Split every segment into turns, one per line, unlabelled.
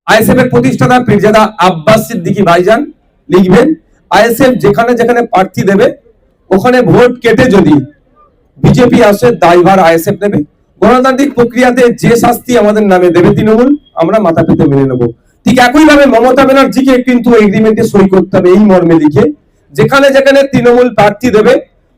ISF এর প্রতিষ্ঠাতা পীরজাদা আব্বাস সিদ্দিকী ভাইজান লিখবেন, আইএসএফ যেখানে যেখানে প্রার্থী দেবে ওখানে ভোট কেটে যদি বিজেপি আসে দায়ভার আইএসএফ নেবে। গণতান্ত্রিক প্রক্রিয়াতে যে শাস্তি আমাদের নামে দেবে তৃণমূল, আমরা মাথা পেতে মেনে নেব। ঠিক একইভাবে মমতা ব্যানার্জিকে কিন্তু এগ্রিমেন্টে সই করতে হবে এই মর্মে লিখে, যেখানে যেখানে তৃণমূল প্রার্থী দেবে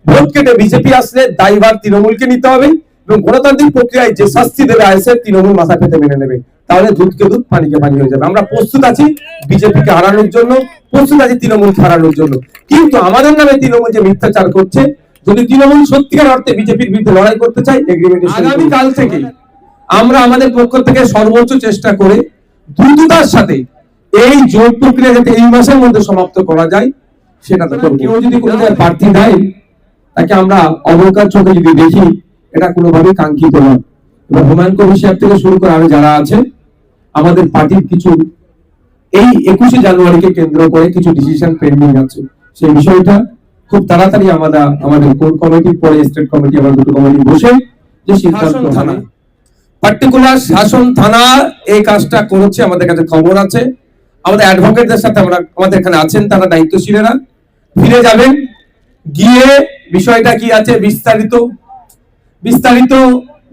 ভোট কেটে বিজেপি আসলে দায়ভার তৃণমূলকে নিতে হবে, এবং গণতান্ত্রিক প্রক্রিয়ায় যে শাস্তি দেবে আইএসএফ তৃণমূল মাথা পেতে মেনে নেবে। তাহলে দুধকে দুধ পানিকে পানি হয়ে যাবে। আমরা প্রস্তুত আছি বিজেপিকে হারানোর জন্য, প্রস্তুত আছি তৃণমূলকে হারানোর জন্য। কিন্তু আমাদের নামে তৃণমূল যে মিথ্যাচার করছে, যদি তৃণমূল সত্যিকার অর্থে বিজেপির বিরুদ্ধে লড়াই করতে চাই, আগামী কাল থেকে আমরা আমাদের পক্ষ থেকে সর্বোচ্চ চেষ্টা করে দ্রুততার সাথে এই জোট প্রক্রিয়া যাতে এই মাসের মধ্যে সমাপ্ত করা যায় সেটা তো করব। কেউ যদি কোনো জায়গায় প্রার্থী দেয় তাকে আমরা অবকাশ চোখে যদি দেখি, এটা কোনোভাবে কাঙ্ক্ষিত নয়। এবার হুমায়ুন কবির সাহেব থেকে শুরু করে আরো যারা আছে, আমাদের পার্টির কিছু এই 21শে জানুয়ারিকে কেন্দ্র করে কিছু ডিসিশন পেন্ডিং আছে। সেই বিষয়টা খুব তাড়াতাড়ি আমাদের কোর কমিটি পরে স্টেট কমিটি, আমাদের দুটো কমিটি বসে যে সিদ্ধান্ত থানা পার্টিকুলার শাসন থানা এই কাজটা করেছে, আমাদের কাছে খবর আছে। আমাদের অ্যাডভোকেটদের সাথে আমাদের এখানে আছেন, তারা দায়িত্বশীলেরা ফিরে যাবেন, গিয়ে বিষয়টা কি আছে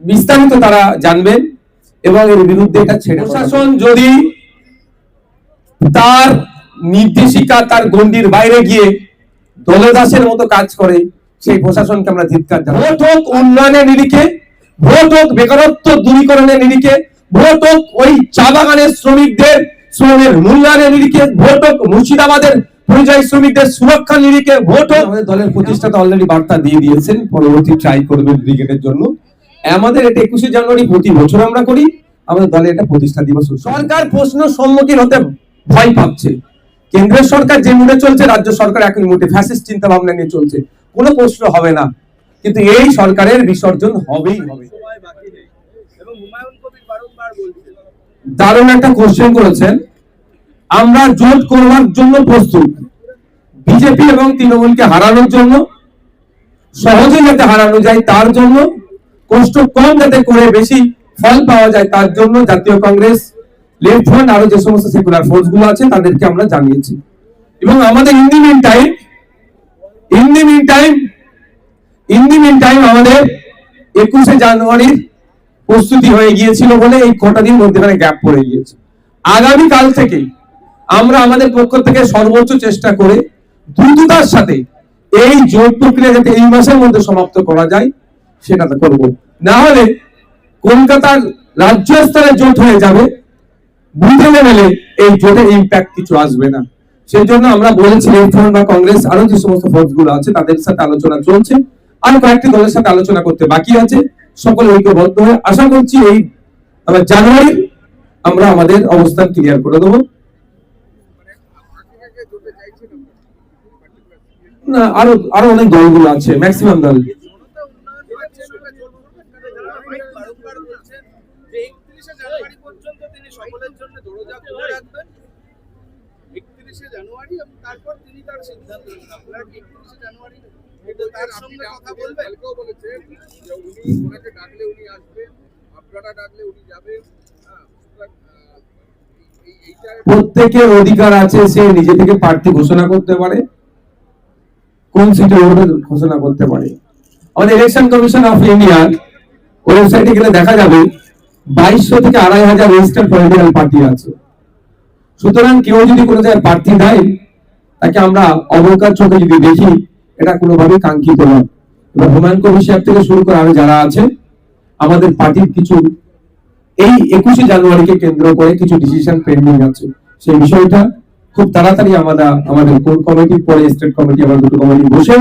বিস্তারিত তারা জানবেন এবং এর বিরুদ্ধে এটা ছেড়ে প্রশাসন যদি তার নির্দেশিকা তার গণ্ডির বাইরে গিয়ে দলদাসের মতো কাজ করে, সেই প্রশাসনকে আমরা ধিক্কার জানাই। ভোট হোক উন্নয়নের নিরিখে, ভোট হোক বেকারত্ব দূরীকরণের নিরিখে, ভোট হোক ওই চা বাগানের শ্রমিকদের শ্রমের মূল্যায়নের নিরিখে, ভোট হোক মুর্শিদাবাদের পরিযায়ী শ্রমিকদের সুরক্ষার নিরিখে, ভোট হোক। আমাদের দলের প্রতিষ্ঠাতা অলরেডি বার্তা দিয়ে দিয়েছেন পরবর্তী ট্রাই করবেন ব্রিগেডের জন্য। আমাদের এটা 21শে জানুয়ারি প্রতি বছর আমরা করি, আমাদের দলে এটা প্রতিষ্ঠা দিবস। সরকার প্রশ্ন সম্মুখীন হতে ভয় পাচ্ছে। কেন্দ্রের সরকার যে মুডে চলছে, রাজ্য সরকার একই মুডে ফ্যাসিস্ট চিন্তা ভাবনা নিয়ে চলছে, কোনো প্রশ্ন হবে না। কিন্তু এই সরকারের বিসর্জন হবেই হবে। দারুণ একটা কোশ্চেন করেছেন। আমরা জোট করবার জন্য প্রস্তুত, বিজেপি এবং তৃণমূলকে হারানোর জন্য, সহজে যাতে হারানো যায় তার জন্য, কষ্ট কম যাতে করে বেশি ফল পাওয়া যায় তার জন্য জাতীয় কংগ্রেস, লেফট ফ্রন্ট আরো যে সমস্ত সেকুলার ফোর্স গুলো আছে তাদেরকে আমরা জানিয়েছি। এবং আমাদের ইন দি মিন টাইম আমাদের 21শে জানুয়ারির প্রস্তুতি হয়ে গিয়েছিল বলে এই কটা দিন মধ্যখানে গ্যাপ পড়ে গিয়েছে। আগামী কাল থেকে আমরা আমাদের পক্ষ থেকে সর্বোচ্চ চেষ্টা করে দ্রুততার সাথে এই জোট প্রক্রিয়া যাতে এই মাসের মধ্যে সমাপ্ত করা যায় সেটা তো করব। না হলে কলকাতার রাজ্য স্তরে জোট হয়ে যাবে, বুথে লেভেলে এই জোটের ইম্প্যাক্ট কিছু আসবে না। সেই জন্য আমরা বলেছি লেফট ফ্রন্ট বা কংগ্রেস আরো যে সমস্ত ফোর্স গুলো আছে তাদের সাথে আলোচনা চলছে, আর কয়েকটি দলের সাথে আলোচনা করতে বাকি আছে। সকলে ঐক্যবদ্ধ হয়ে আশা করছি এই জানুয়ারি আমরা আমাদের অবস্থান ক্লিয়ার করে দেবো। না, আরো অনেক দলগুলো আছে, ম্যাক্সিমাম দল। প্রত্যেকের অধিকার আছে, সে নিজে থেকে প্রার্থী ঘোষণা করতে পারে, কোন সিটে ঘোষণা করতে পারে। আমাদের ইলেকশন কমিশন অফ ইন্ডিয়া ওয়েবসাইটে গেলে দেখা যাবে 2200 থেকে 2500 রেজিস্টার্ড পলিটিক্যাল পার্টি আছে। সুতরাং কেউ যদি কোনো জায়গায় প্রার্থী দেয় তাকে আমরা অবকাশ চোখে যদি দেখি, এটা কোনোভাবে কাঙ্ক্ষিত নয়। এবার হুমায়ুন কবির সাহেব থেকে শুরু করে আরো যারা আছে, আমাদের পার্টির কিছু এই 21শে জানুয়ারিকে কেন্দ্র করে কিছু ডিসিশন পেন্ডিং আছে। সেই বিষয়টা খুব তাড়াতাড়ি আমাদের কোর কমিটি পরে স্টেট কমিটি, আমাদের দুটো কমিটি বসে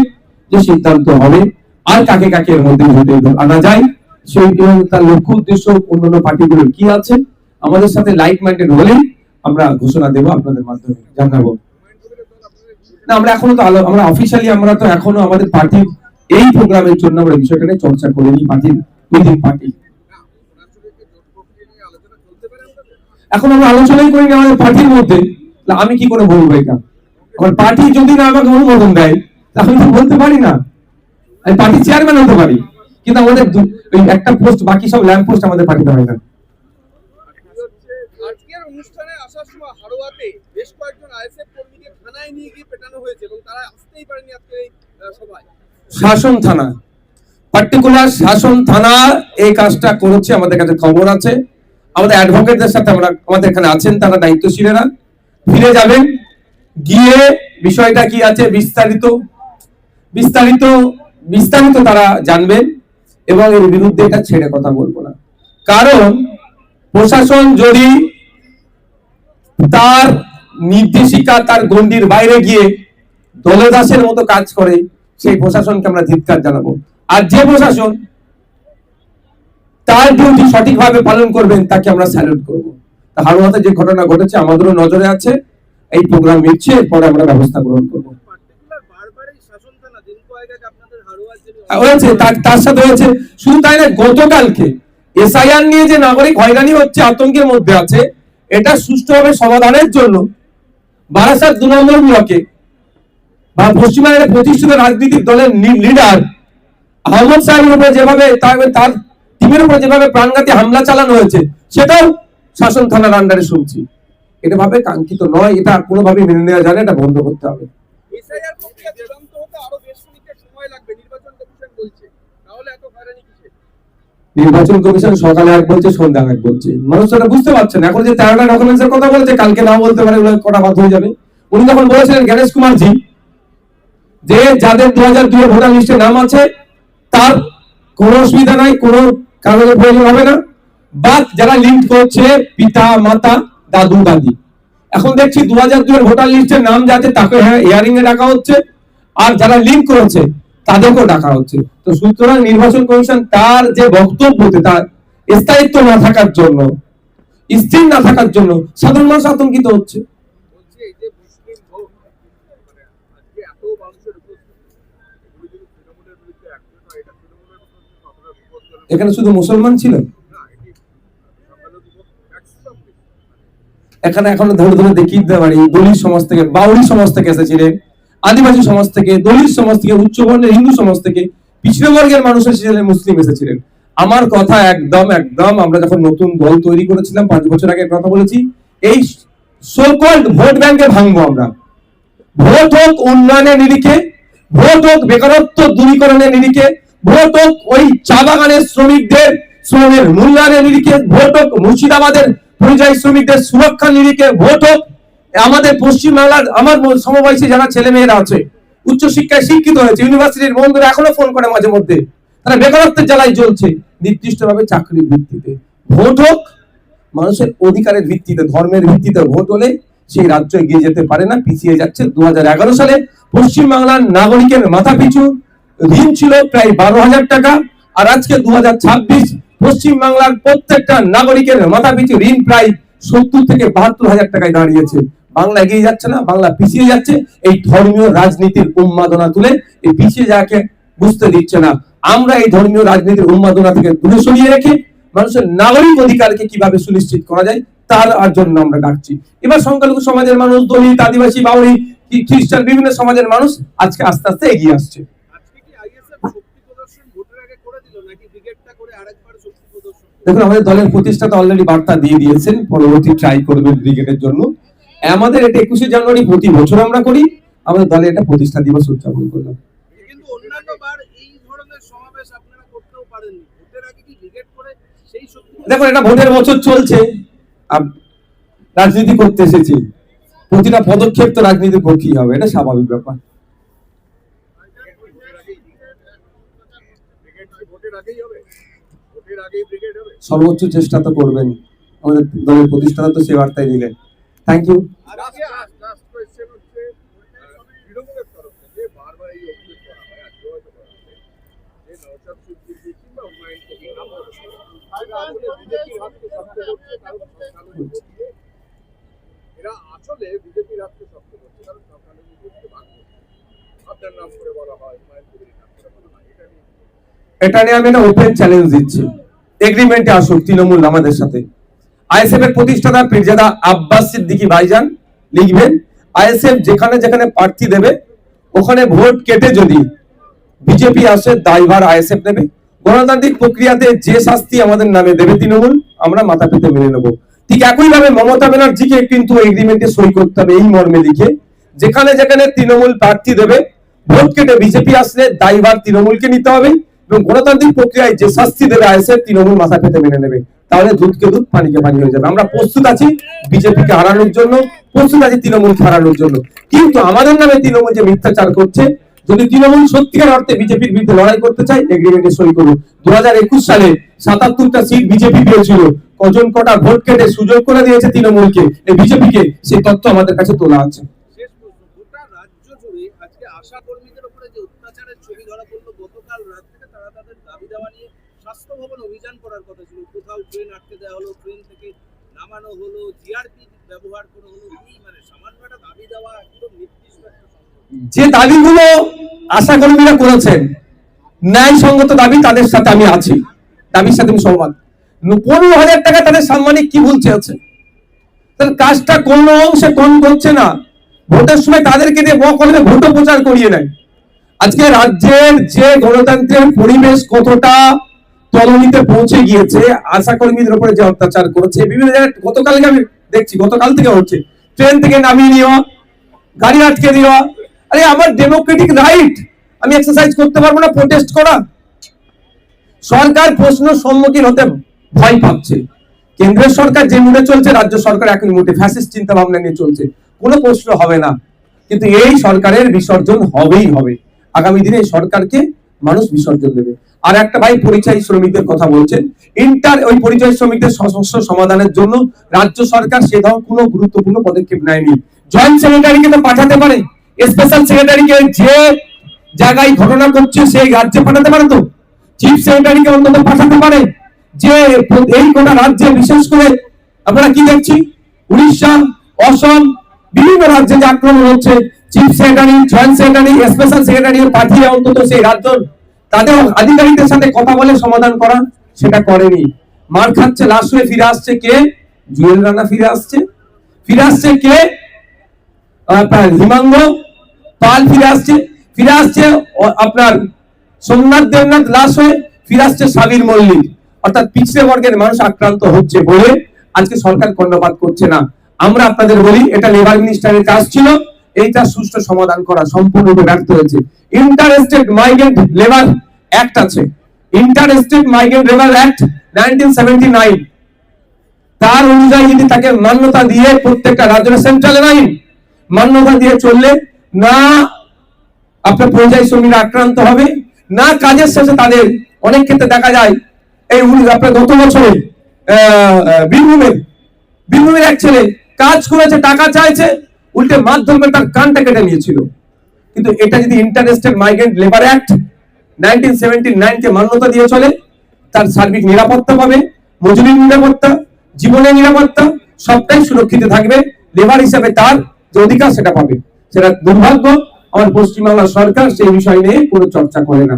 যে সিদ্ধান্ত হবে আর কাকে কাকে এর মধ্যে ভোটে আনা যায়, সেই এবং তার লক্ষ্য উদ্দেশ্য অন্যান্য পার্টিগুলোর কি আছে, আমাদের সাথে লাইক মাইন্ডেড হলেই আমরা ঘোষণা দেব, আপনাদের মাধ্যমে জানাবো। না, আমরা এখনো তো আমরা অফিশিয়ালি আমরা তো এখনো আমাদের পার্টির এই প্রোগ্রামের জন্য আমরা বিষয়টা নিয়ে চর্চা করিনি পার্টির উইদিন পার্টি। এখন আমরা আলোচনাই করিনি আমাদের পার্টির মধ্যে। আমি কি করে বলবো এটা? আমার পার্টি যদি না আমাকে অনুমোদন দেয় তাহলে তো বলতে পারি না। আমি পার্টি চেয়ারম্যান হতে পারি, কিন্তু আমাদের ওই একটা পোস্ট, বাকি সব ল্যাম্প পোস্ট আমাদের পার্টিতে হয় না। আজকের অনুষ্ঠানে
যাওয়ার সময় হাড়োয়াতে বেশ কয়েকজন আইএসএফ কর্মীকে থানায় নিয়ে গিয়ে পেটানো হয়েছে এবং তারা আসতেই পারেনি আজকে এই সভায়।
শাসন থানা, পার্টিকুলার শাসন থানা এই কাজটা করেছে, আমাদের কাছে খবর আছে। আমাদের অ্যাডভোকেটদের সাথে আমাদের এখানে আছেন, তারা দায়িত্বশীলেরা ফিরে যাবেন, গিয়ে বিষয়টা কি আছে বিস্তারিত বিস্তারিত বিস্তারিত তারা জানবেন এবং এর বিরুদ্ধে এটা ছেড়ে কথা বলবো না। কারণ প্রশাসন যদি তার নির্দেশিকা, তার গণ্ডির বাইরে গিয়ে দলদাসের মতো কাজ করে, সেই প্রশাসনকে আমরা ধিক্কার জানাবো। আর যে প্রশাসন তার ডিউটি সঠিকভাবে পালন করবেন তাকে আমরা স্যালুট করবো। হাড়োয়াতে যে ঘটনা ঘটেছে আমাদেরও নজরে আছে, এই প্রোগ্রাম মিটছে, এরপরে আমরা ব্যবস্থা গ্রহণ করবো। হয়েছে তার সাথে হয়েছে, শুধু তাই না, গতকালকে এসআইআর নিয়ে যে নাগরিক হয়রানি হচ্ছে, আতঙ্কের মধ্যে আছে, এটা সুষ্ঠুভাবে সমাধানের জন্য বারাসাত 2 নম্বর ব্লকে বা পশ্চিমবঙ্গের প্রতিষ্ঠিত রাজনৈতিক দলের লিডার আহমদ সাহেবের উপরে যেভাবে তার টিমের উপরে যেভাবে প্রাণঘাতী হামলা চালানো হয়েছে, সেটাও শাসন থানার আন্ডারে শুনছি। এটা ভাবে কাঙ্ক্ষিত নয়, এটা কোনোভাবে মেনে নেওয়া যায় না, এটা বন্ধ করতে হবে। নির্বাচন কমিশন সকালে এক বলছে, সন্ধ্যা এক বলছে, মানুষ সেটা বুঝতে পারছে না। এখন যে 13টা ডকুমেন্টসের কথা বলেছে, কালকে নাও বলতে পারে, কটা বাদ হয়ে যাবে। উনি যখন বলেছিলেন গণেশ কুমারজি যে যাদের 2002 এর ভোটার লিস্টে নাম আছে তার কোনো অসুবিধা নাই, কোনো কাগজের প্রয়োজন হবে না, বাদ যারা লিঙ্ক করছে পিতা মাতা দাদু দাদি। এখন দেখছি 2002 এর ভোটার লিস্টের নাম যাতে তাকে হিয়ারিং এ ডাকা হচ্ছে, আর যারা লিঙ্ক করেছে তাদেরকেও ডাকা হচ্ছে। তো সুতরাং নির্বাচন কমিশন তার যে বক্তব্যতে তার স্থায়িত্ব না থাকার জন্য, স্থির না থাকার জন্য সাধারণ মানুষ আতঙ্কিত হচ্ছে। এখানে শুধু মুসলমান ছিল, এখানে এখনো ধরে ধরে দেখিয়ে দিতে পারি, দলিত সমাজ থেকে, বাউরি সমাজ থেকে এসেছিলেন, আদিবাসী সমাজ থেকে, দলিত সমাজ থেকে, উচ্চবর্ণের হিন্দু সমাজ থেকে, পিছিয়ে বর্গের মানুষ এসেছিলেন, মুসলিম এসেছিলেন। আমার কথা একদম একদম, আমরা যখন নতুন দল তৈরি করেছিলাম 5 বছর আগে কথা বলেছি, এই সো কল্ড ভোট ব্যাংকে ভাঙবো আমরা। ভোট হোক উন্নয়নের নিরিখে, ভোট হোক বেকারত্ব দূরীকরণের নিরিখে, ভোট হোক ওই চা বাগানের শ্রমিকদের শ্রমের মূল্যায়নের নিরিখে, ভোট হোক মুর্শিদাবাদের পরিযায়ী শ্রমিকদের সুরক্ষার নিরিখে, ভোট হোক আমাদের পশ্চিমবাংলার আমার সমবয়সী যারা ছেলে মেয়েরা আছে, উচ্চশিক্ষায় শিক্ষিত হয়েছে, ইউনিভার্সিটির বন্ধুরা এখনো ফোন করে মাঝে মধ্যে, তারা বেকারত্বের জ্বালায় জ্বলছে, নির্দিষ্টভাবে চাকরির ভিত্তিতে। ভোট হোক মানুষের অধিকারের ভিত্তিতে, ধর্মের ভিত্তিতে ভোট হলে সেই রাজ্য এগিয়ে যেতে পারে না, পিছিয়ে যাচ্ছে। 2011 সালে পশ্চিমবাংলার নাগরিকের মাথা পিছু ঋণ ছিল প্রায় 12,000 টাকা, আর আজকে 2026 পশ্চিমবাংলার প্রত্যেকটা নাগরিকের মাথা পিছু ঋণ প্রায় 70 থেকে 72,000 টাকায় দাঁড়িয়েছে। বাংলা এগিয়ে যাচ্ছে না, বাংলা পিছিয়ে যাচ্ছে। এই ধর্মীয় রাজনীতির উন্মাদনা তুলে এই পিছিয়ে যাকে বুঝতে দিচ্ছে না। আমরা এই ধর্মীয় রাজনীতির উন্মাদনা থেকে দূরে সরিয়ে রেখে মানুষের নাগরিক অধিকারকে কিভাবে সুনিশ্চিত করা যায় তার জন্য আমরা ডাকছি। এবার সংখ্যালঘু সমাজের মানুষ, দলিত, আদিবাসী, বাউরি, খ্রিস্টান, বিভিন্ন সমাজের মানুষ আজকে আস্তে আস্তে এগিয়ে আসছে। দেখুন, আমাদের দলের প্রতিষ্ঠাতা অলরেডি বার্তা দিয়ে দিয়েছেন, পরবর্তী ট্রাই করবেন ব্রিগেডের জন্য। আমাদের এটা 21শে জানুয়ারি প্রতি বছর আমরা করি, আমাদের দলে এটা প্রতিষ্ঠা দিবস উদযাপন করলাম। দেখুন, এটা ভোটের বছর চলছে, রাজনীতি করতে এসেছি, প্রতিটা পদক্ষেপ তো রাজনীতির পক্ষেই হবে, এটা স্বাভাবিক ব্যাপার। সর্বোচ্চ চেষ্টা তো করবেন, আমাদের দলের প্রতিষ্ঠাতা তো সে বার্তায় দিলেন। Thank you. এটা নিয়ে আমি একটা ওপেন চ্যালেঞ্জ দিচ্ছি, এগ্রিমেন্টে আসুক তৃণমূল আমাদের সাথে। আইএসএফ এর প্রতিষ্ঠাতা পীরজাদা আব্বাস সিদ্দিকী ভাইজান লিখবেন, আইএসএফ যেখানে যেখানে প্রার্থী দেবে ওখানে ভোট কেটে যদি বিজেপি আসে দায়ভার আইএসএফ নেবে। গণতান্ত্রিক প্রক্রিয়াতে যে শাস্তি আমাদের নামে দেবে তৃণমূল, আমরা মাথা পেতে মেনে নেব। ঠিক একইভাবে মমতা ব্যানার্জিকে কিন্তু এগ্রিমেন্টে সই করতে হবে এই মর্মে লিখে, যেখানে যেখানে তৃণমূল প্রার্থী দেবে ভোট কেটে বিজেপি আসলে দায়ভার তৃণমূলকে নিতে হবে, এবং গণতান্ত্রিক প্রক্রিয়ায় যে শাস্তি দেবে আইএসএফ তৃণমূল মাথা পেতে মেনে নেবে। তাহলে দুধকে দুধ পানিকে পানি হয়ে যাবে। আমরা প্রস্তুত আছি বিজেপিকে হারানোর জন্য, প্রস্তুত আছি তৃণমূলকে হারানোর জন্য। কিন্তু আমাদের নামে তৃণমূল যে মিথ্যাচার করছে, যদি তৃণমূল সত্যিকার অর্থে বিজেপির বিরুদ্ধে লড়াই করতে চায় এগ্রিমেন্টে সই করুন। 2021 সালে 77টা সিট বিজেপি পেয়েছিল, কটা ভোট কেটে সুযোগ করে দিয়েছে তৃণমূলকে, এই বিজেপিকে, সেই তথ্য আমাদের কাছে তোলা আছে।
শেষ প্রশ্ন, গোটা রাজ্য জুড়ে আজকে আশা কর্মীদের উপরে যে অত্যাচারের ছবি ধরা পড়লো, গতকাল রাত থেকে তারা তাদের দাবি দেওয়া নিয়ে স্বাস্থ্য ভবন অভিযান করার কথা ছিল, কোথাও ট্রেন আটকে দেওয়া হলো, ট্রেন থেকে নামানো হলো, জিআরপি ব্যবহার করা হলো, কি মানে সামান্য একটা দাবি দেওয়া একদম নির্দিষ্ট একটা সংগঠন।
যে দাবিগুলো আশা কর্মীরা করেছেন ন্যায়সঙ্গত দাবি, তাদের সাথে আমি আছি, দাবির সাথে আমি সহমত। 15,000 টাকা তাদের সাম্মানিক কি বলছে আছে, তার কাজটা কোন অংশে কম করছে না, ভোটের সময় তাদেরকে দিয়ে বকলমে ভোট প্রচার করিয়ে নেয়। আজকে রাজ্যের যে গণতন্ত্রের পরিবেশ কতটা তলানিতে পৌঁছে গিয়েছে, আশা কর্মীদের উপরে যে অত্যাচার করেছে বিভিন্ন জায়গায়, গতকালকে আমি দেখছি, গতকাল থেকে হচ্ছে, ট্রেন থেকে নামিয়ে নেওয়া, গাড়ি আটকে দেওয়া। আরে আমার ডেমোক্রেটিক রাইট, আমি এক্সারসাইজ করতে পারবো না, প্রোটেস্ট করা? সরকার প্রশ্ন সম্মুখীন হতে ভয় পাচ্ছে। কেন্দ্রের সরকার যে মুডে চলছে, রাজ্য সরকার একই মুডে ফ্যাসিস্ট চিন্তা ভাবনা নিয়ে চলছে, কোনো প্রশ্ন হবে না। কিন্তু এই সরকারের বিসর্জন হবেই হবে, আগামী দিনে এই সরকারকে মানুষ বিসর্জন দেবে। আর একটা ভাই পরিযায়ী শ্রমিকদের কথা বলছেন, ওই পরিযায়ী শ্রমিকদের সমস্যা সমাধানের জন্য রাজ্য সরকার সে ধরনের কোনো গুরুত্বপূর্ণ পদক্ষেপ নেয়নি। জয়েন্ট সেক্রেটারিকে তো পাঠাতে পারে, স্পেশাল সেক্রেটারিকে যে জায়গায় ঘটনা করছে সেই রাজ্যে পাঠাতে পারে, তো চিফ সেক্রেটারিকে অন্তত পাঠাতে পারে। যে এই গোটা রাজ্যে বিশেষ করে আমরা কি দেখছি, উড়িষ্যা, অসম, বিভিন্ন রাজ্যে যে আক্রমণ হচ্ছে, chief secretary, joint secretary, special secretary পাঠিয়ে অন্তত সেই রাজ্য তাদের আধিকারিকদের সাথে কথা বলে সমাধান করা, সেটা করেনি। মার খাচ্ছে, লাশ হয়ে ফিরে আসছে কে? জুয়েল রানা ফিরে আসছে কে? হিমাঙ্গ পাল ফিরে আসছে আপনার সোমনাথ দেবনাথ লাশ হয়ে ফিরে আসছে সাবির মল্লিক। অর্থাৎ পিছড়ে বর্গের মানুষ আক্রান্ত হচ্ছে বলে আজকে সরকার কর্ণপাত করছে না। আমরা আপনাদের বলি, এটা লেবার মিনিস্টারের কাজ ছিল, এইটা সুষ্ঠু সমাধান করা সম্পূর্ণরূপে ব্যর্থ হয়েছে। Inter state migrant labour act আছে, inter state migrant labour act 1979, তার অনুযায়ী যদি তাকে মান্যতা দিয়ে, প্রত্যেকটা রাজ্যের সেন্ট্রাল আইন মান্যতা দিয়ে চললে না আপনার পরিযায়ী শ্রমিকরা আক্রান্ত হবে, না কাজের শেষে তাদের অনেক ক্ষেত্রে দেখা যায়, এই আপনার গত বছরে বীরভূমের এক ছেলে কাজ করেছে, টাকা চাইছে, উল্টে মাধ্যমে তার কানটা কেটে নিয়েছিল। কিন্তু এটা যদি ইন্টারস্টেট মাইগ্রেন্ট লেবার অ্যাক্ট 1979 কে মান্যতা দিয়ে চলে, তার সার্বিক নিরাপত্তা পাবে, মজুরির নিরাপত্তা, জীবনের নিরাপত্তা সবটাই সুরক্ষিত থাকবে, লেবার হিসেবে তার যে অধিকার সেটা পাবে। সেটা দুর্ভাগ্য আমার পশ্চিমবাংলার সরকার সেই বিষয় নিয়ে কোনো চর্চা করে না।